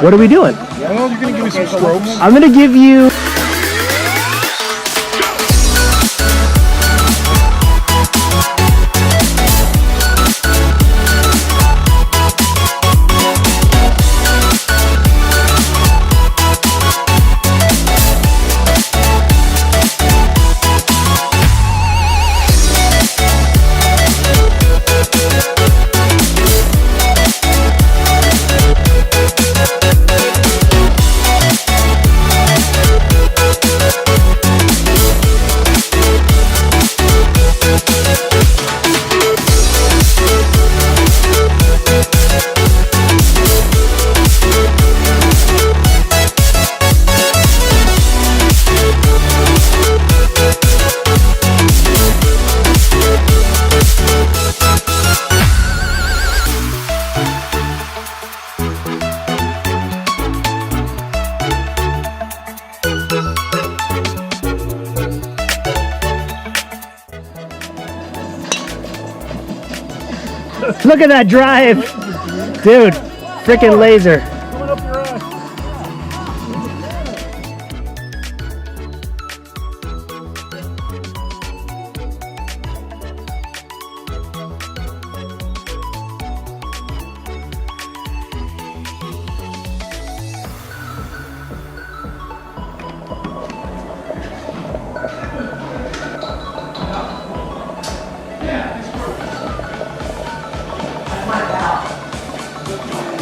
What are we doing? Well, you're gonna give me some strokes. I'm gonna give you... Look at that drive! Dude, freaking laser.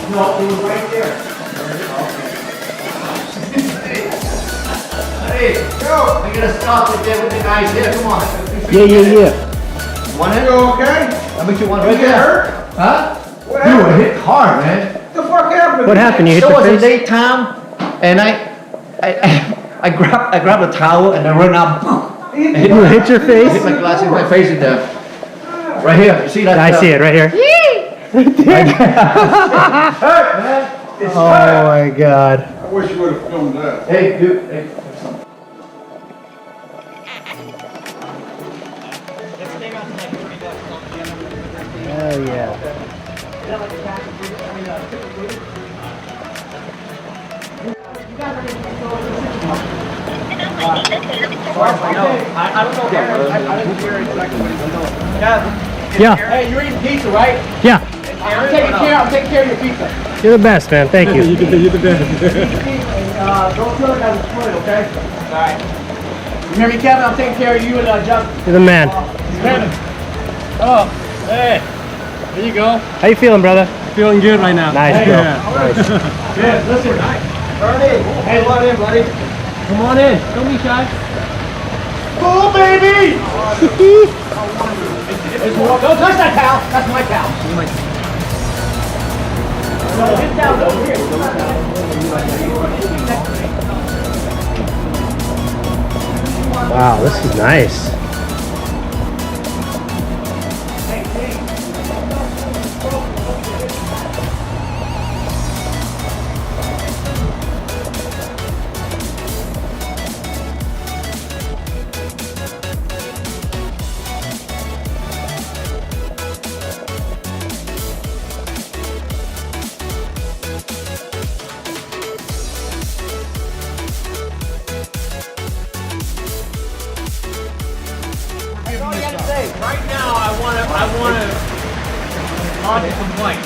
No, it was right there. Hey, go! I gotta stop it there with the guys here. Come on. Yeah. One hit? You okay? How much you want right there? Hurt? Huh? What happened? You were hit hard, man. What the fuck happened? What happened? You hit your face? the It face? was a daytime, and I grabbed a towel and I ran out. You hit your face? I hit my glass in my face in there. Right here. You see that? I see it right here. It's hurt, man. It's hurt. Oh my god. I wish you would have filmed that. Hey, dude. Hey. Oh yeah. I don't know. I didn't hear exactly what he's doing. Yeah. Hey, you're eating pizza, right? Yeah. I'm taking care of your pizza. You're the best, man. Thank you. You're the best. Don't feel like I was split, okay? All right. Remember, Kevin, I'm taking care of you and Justin. You're the man. Kevin. Oh, hey. There you go. How you feeling, brother? Feeling good right now. Nice, bro. Nice. Good. Listen. Birdie. Hey, come on in, buddy. Come on in. Don't be shy. Cool, baby. Don't touch that towel. That's my towel. His towel's over here. Wow, this is nice. Right now, I want to lodge a complaint.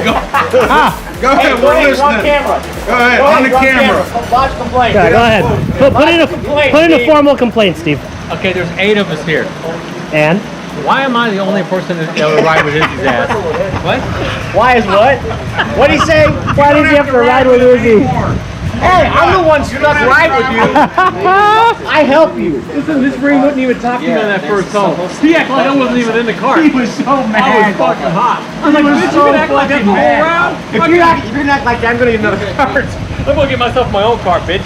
Go ahead, Hey, we're listening. on camera. Go ahead, on the camera. Lodge a complaint. Yeah, go ahead. Put in a formal complaint, Steve. Okay, there's 8 of us here. And? Why am I the only person that would ride with Izzy's ass? What? Why is what? What'd he say? Why did you have to ride with Izzy? Hey, I'm the one stuck right with you. I help you. Listen, this ring wouldn't even talk to me on that first hole. He acted like I wasn't even in the cart. He was so mad. I was fucking hot. I was like, bitch, you can act like that the whole round? If you're not like that, I'm gonna get another cart. I'm gonna get myself my own cart, bitch.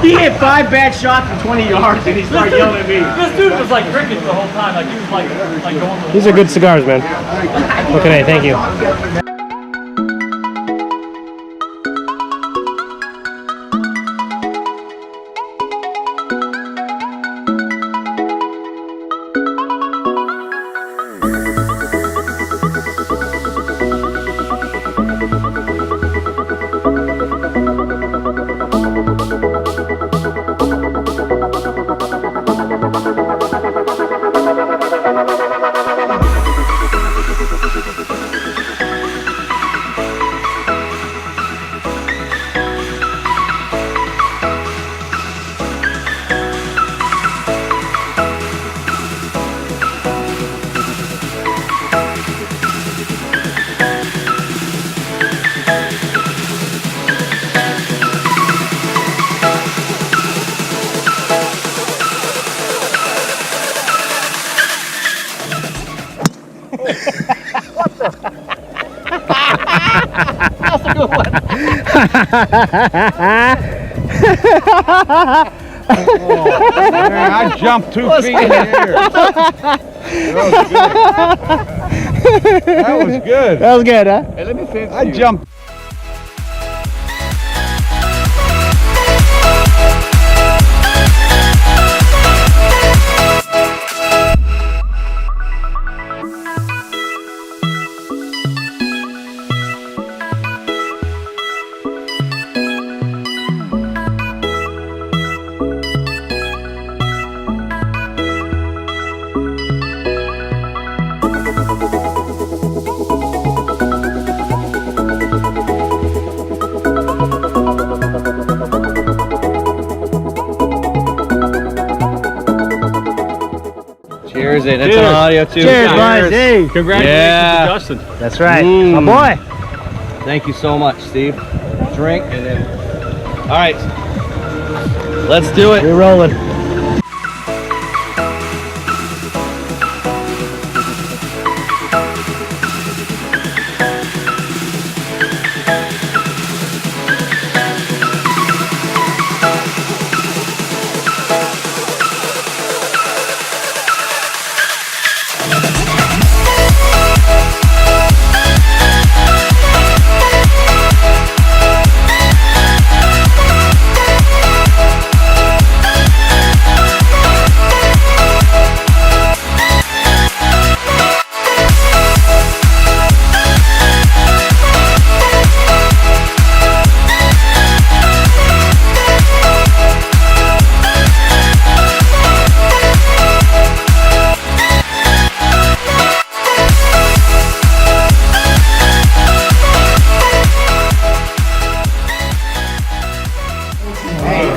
He hit 5 bad shots from 20 yards and he started yelling at me. This dude was like drinking the whole time. Like he was like going to the These are good cigars, man. Okay, thank you. Man, I jumped 2 feet in the air. That was good. That was good, huh? Hey, let me say I jumped. Cheers, and it's on audio too. Cheers, boys. Hey. Congratulations to Justin. That's right. My boy. Thank you so much, Steve. Drink and then. All right, let's do it. We're rolling.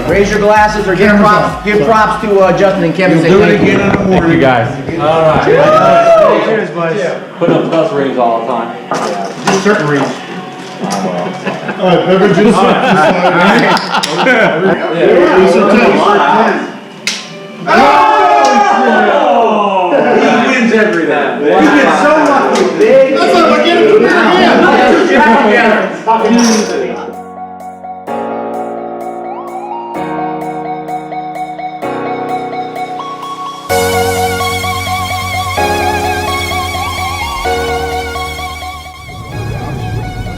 Raise your glasses or give props to Justin and Kevin. Do it again in the morning. Thank you guys. All right. Cheers, boys. Put up plus rings all the time. Just certain reasons. He wins everything. You get so lucky, big. That's like we're getting to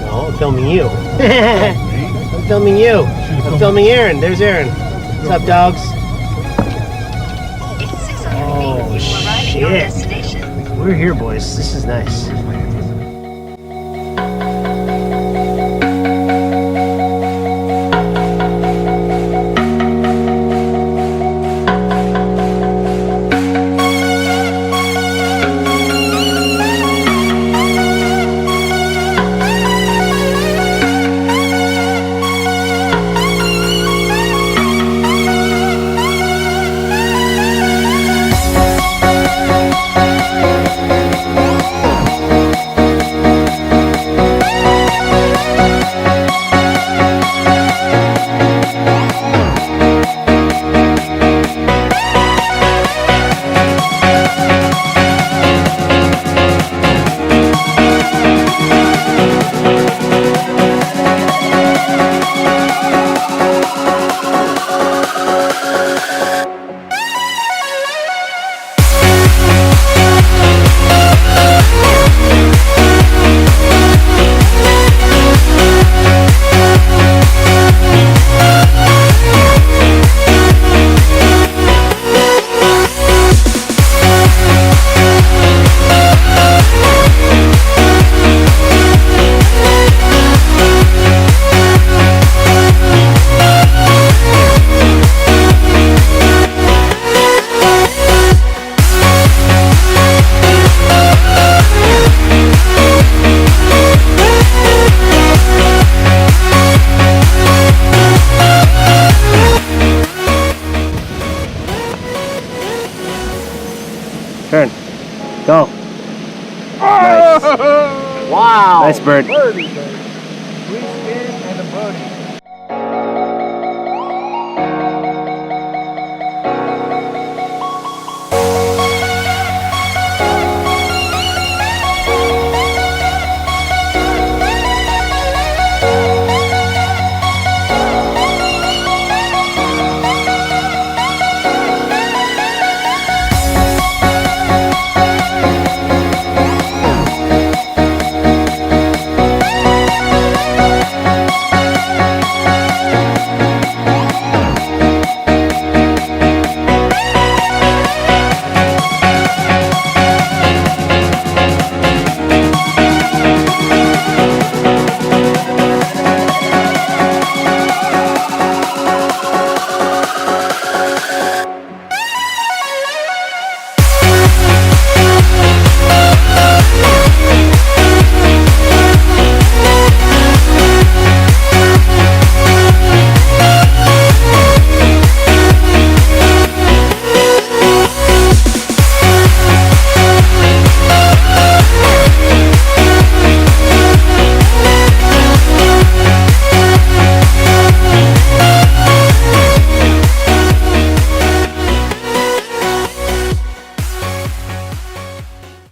No, I'm filming you. I'm filming you. I'm filming Aaron. There's Aaron. What's up, dogs? Oh, shit. We're here, boys. This is nice. Turn. Go. Nice. Wow. Nice bird. Birdie, baby. Sweet spin and a birdie.